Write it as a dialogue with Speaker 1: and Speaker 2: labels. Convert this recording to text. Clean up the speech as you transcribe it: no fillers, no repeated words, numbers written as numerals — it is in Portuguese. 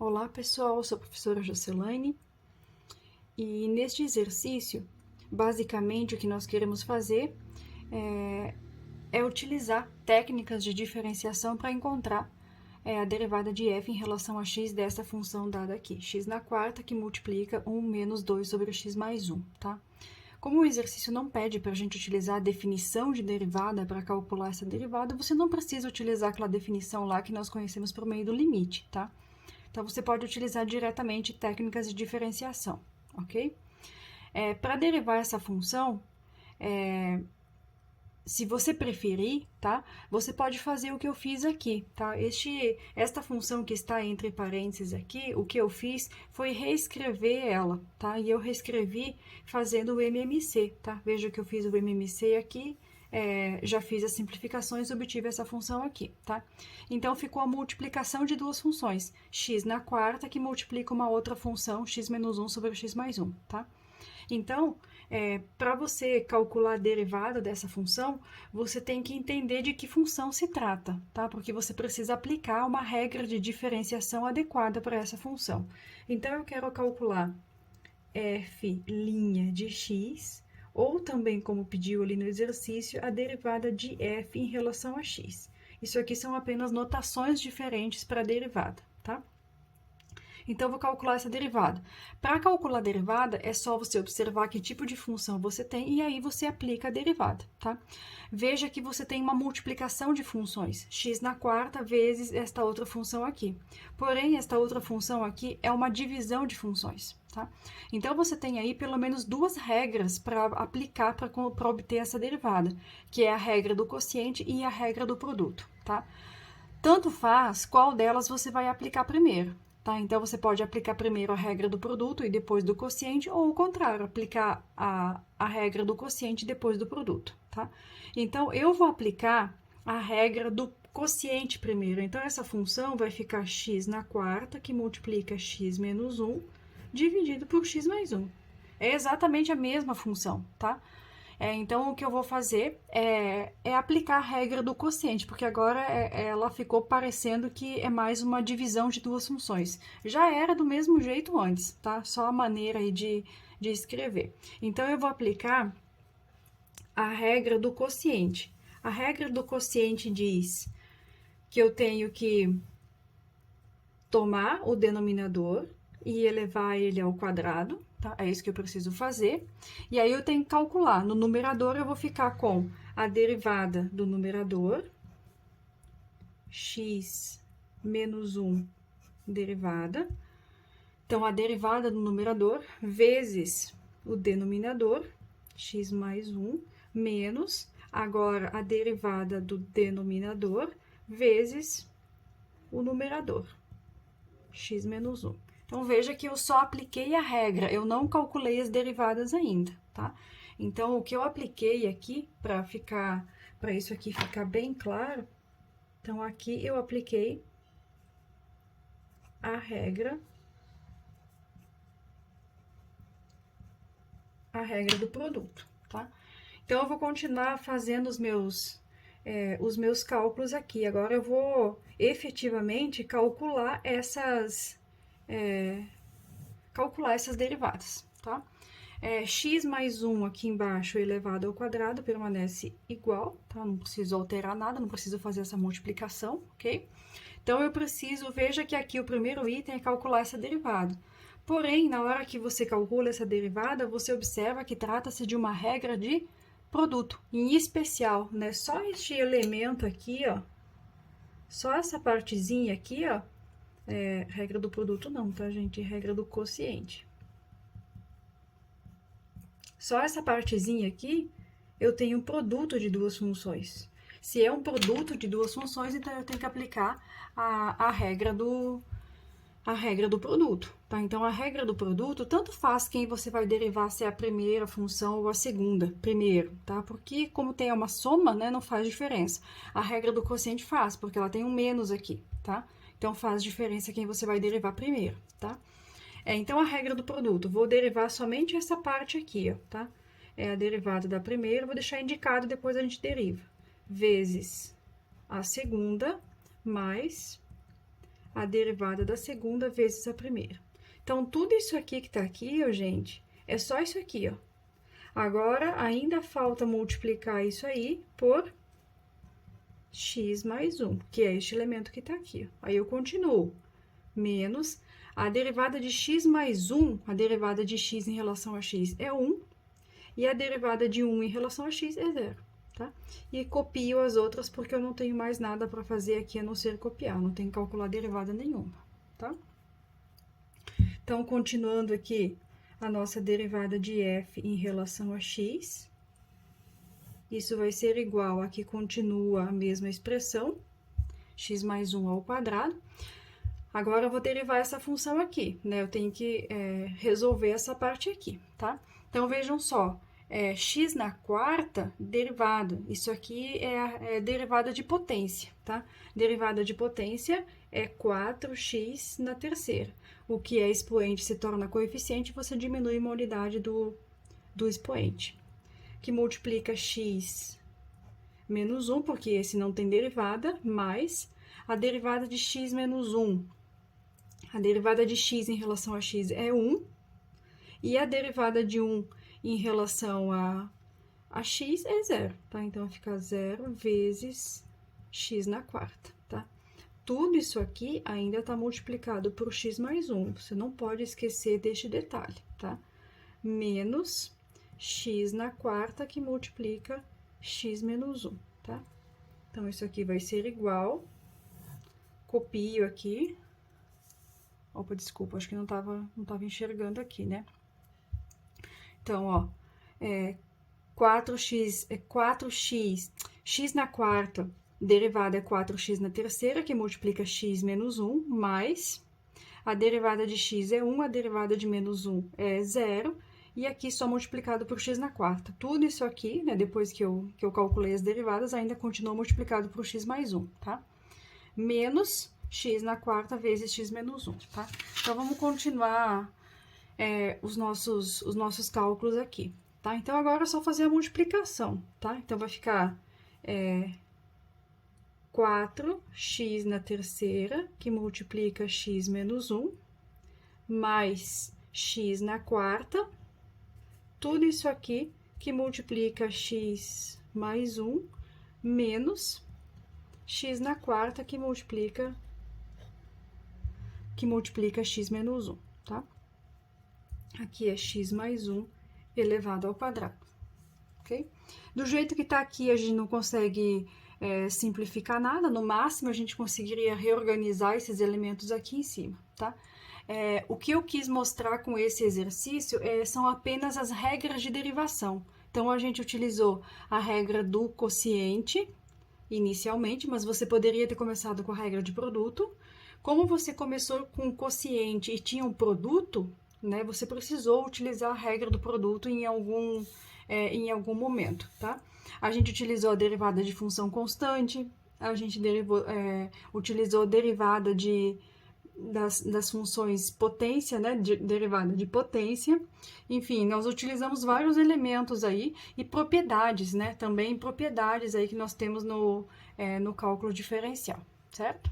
Speaker 1: Olá pessoal, eu sou a professora Jocelaine e neste exercício, basicamente o que nós queremos fazer é utilizar técnicas de diferenciação para encontrar a derivada de f em relação a x dessa função dada aqui, x na quarta que multiplica 1 menos 2 sobre x mais 1, tá? Como o exercício não pede para a gente utilizar a definição de derivada para calcular essa derivada, você não precisa utilizar aquela definição lá que nós conhecemos por meio do limite, tá? Então, você pode utilizar diretamente técnicas de diferenciação, ok? Para derivar essa função, se você preferir, tá? Você pode fazer o que eu fiz aqui, tá? Esta função que está entre parênteses aqui, o que eu fiz foi reescrever ela, tá? E eu reescrevi fazendo o MMC, tá? Veja que eu fiz o MMC aqui, já fiz as simplificações e obtive essa função aqui, tá? Então, ficou a multiplicação de duas funções, x na quarta que multiplica uma outra função, x menos 1 sobre x mais 1, tá? Então, para você calcular a derivada dessa função, você tem que entender de que função se trata, tá? Porque você precisa aplicar uma regra de diferenciação adequada para essa função. Então, eu quero calcular f' de x, ou também, como pediu ali no exercício, a derivada de f em relação a x. Isso aqui são apenas notações diferentes para a derivada, tá? Então, eu vou calcular essa derivada. Para calcular a derivada, é só você observar que tipo de função você tem e aí você aplica a derivada, tá? Veja que você tem uma multiplicação de funções, x na quarta vezes esta outra função aqui. Porém, esta outra função aqui é uma divisão de funções, tá? Então, você tem aí pelo menos duas regras para aplicar para obter essa derivada, que é a regra do quociente e a regra do produto, tá? Tanto faz qual delas você vai aplicar primeiro, tá? Então, você pode aplicar primeiro a regra do produto e depois do quociente, ou o contrário, aplicar a regra do quociente depois do produto, tá? Então, eu vou aplicar a regra do quociente primeiro. Então, essa função vai ficar x na quarta, que multiplica x menos 1, dividido por x mais 1. É exatamente a mesma função, tá? Então, o que eu vou fazer é aplicar a regra do quociente, porque agora ela ficou parecendo que é mais uma divisão de duas funções. Já era do mesmo jeito antes, tá? Só a maneira aí de escrever. Então, eu vou aplicar a regra do quociente. A regra do quociente diz que eu tenho que tomar o denominador e elevar ele ao quadrado, tá? É isso que eu preciso fazer. E aí, eu tenho que calcular. No numerador, eu vou ficar com a derivada do numerador, x menos 1 derivada. Então, a derivada do numerador vezes o denominador, x mais 1, menos, agora, a derivada do denominador vezes o numerador, x menos 1. Então, veja que eu só apliquei a regra, eu não calculei as derivadas ainda, tá? Então, o que eu apliquei aqui, para isso aqui ficar bem claro, então, aqui eu apliquei a regra do produto, tá? Então, eu vou continuar fazendo os meus cálculos aqui. Agora, eu vou efetivamente calcular essas derivadas, tá? X mais 1 aqui embaixo elevado ao quadrado permanece igual, tá? Não preciso alterar nada, não preciso fazer essa multiplicação, ok? Então, veja que aqui o primeiro item é calcular essa derivada. Porém, na hora que você calcula essa derivada, você observa que trata-se de uma regra de produto, em especial, né? Só este elemento aqui, ó, só essa partezinha aqui, ó, regra do produto não, tá, gente? Regra do quociente. Só essa partezinha aqui, eu tenho um produto de duas funções. Se é um produto de duas funções, então eu tenho que aplicar a regra do produto, tá? Então, a regra do produto, tanto faz quem você vai derivar, se é a primeira função ou a segunda, primeiro, tá? Porque, como tem uma soma, né, não faz diferença. A regra do quociente faz, porque ela tem um menos aqui, tá? Então, faz diferença quem você vai derivar primeiro, tá? Então, a regra do produto, vou derivar somente essa parte aqui, ó, tá? É a derivada da primeira, vou deixar indicado, depois a gente deriva. Vezes a segunda, mais a derivada da segunda vezes a primeira. Então, tudo isso aqui que tá aqui, ó, gente, é só isso aqui, ó. Agora, ainda falta multiplicar isso aí por x mais 1, que é este elemento que tá aqui, ó. Aí eu continuo. Menos a derivada de x mais 1, a derivada de x em relação a x é 1, e a derivada de 1 em relação a x é 0, tá? E copio as outras porque eu não tenho mais nada para fazer aqui a não ser copiar, não tenho que calcular derivada nenhuma, tá? Então, continuando aqui, a nossa derivada de f em relação a x, isso vai ser igual a que continua a mesma expressão, x mais 1 ao quadrado. Agora, eu vou derivar essa função aqui, né? Eu tenho que resolver essa parte aqui, tá? Então, vejam só, x na quarta, derivada. Isso aqui é a derivada de potência, tá? Derivada de potência é 4x na terceira. O que é expoente se torna coeficiente, você diminui uma unidade do expoente. Que multiplica x menos 1, porque esse não tem derivada, mais a derivada de x menos 1. A derivada de x em relação a x é 1, e a derivada de 1 em relação a x é 0, tá? Então, fica 0 vezes x na quarta, tá? Tudo isso aqui ainda está multiplicado por x mais 1, você não pode esquecer deste detalhe, tá? Menos x na quarta, que multiplica x menos 1, tá? Então, isso aqui vai ser igual, copio aqui. Opa, desculpa, acho que não tava enxergando aqui, né? Então, ó, 4x, x na quarta, derivada é 4x na terceira, que multiplica x menos 1, mais a derivada de x é 1, a derivada de menos 1 é 0, e aqui só multiplicado por x na quarta. Tudo isso aqui, né, depois que eu calculei as derivadas, ainda continua multiplicado por x mais 1, tá? Menos x na quarta vezes x menos 1, tá? Então, vamos continuar os nossos cálculos aqui, tá? Então, agora é só fazer a multiplicação, tá? Então, vai ficar 4x na terceira, que multiplica x menos 1, mais x na quarta, tudo isso aqui que multiplica x mais 1, menos x na quarta, que multiplica x menos 1, tá? Aqui é x mais 1 elevado ao quadrado, ok? Do jeito que tá aqui, a gente não consegue simplificar nada, no máximo a gente conseguiria reorganizar esses elementos aqui em cima, tá? O que eu quis mostrar com esse exercício são apenas as regras de derivação. Então, a gente utilizou a regra do quociente inicialmente, mas você poderia ter começado com a regra de produto. Como você começou com o quociente e tinha um produto, né, você precisou utilizar a regra do produto em algum momento, tá? A gente utilizou a derivada de função constante, a gente utilizou a derivada das funções potência, né, derivada de potência. Enfim, nós utilizamos vários elementos aí e propriedades, né, também propriedades aí que nós temos no cálculo diferencial, certo?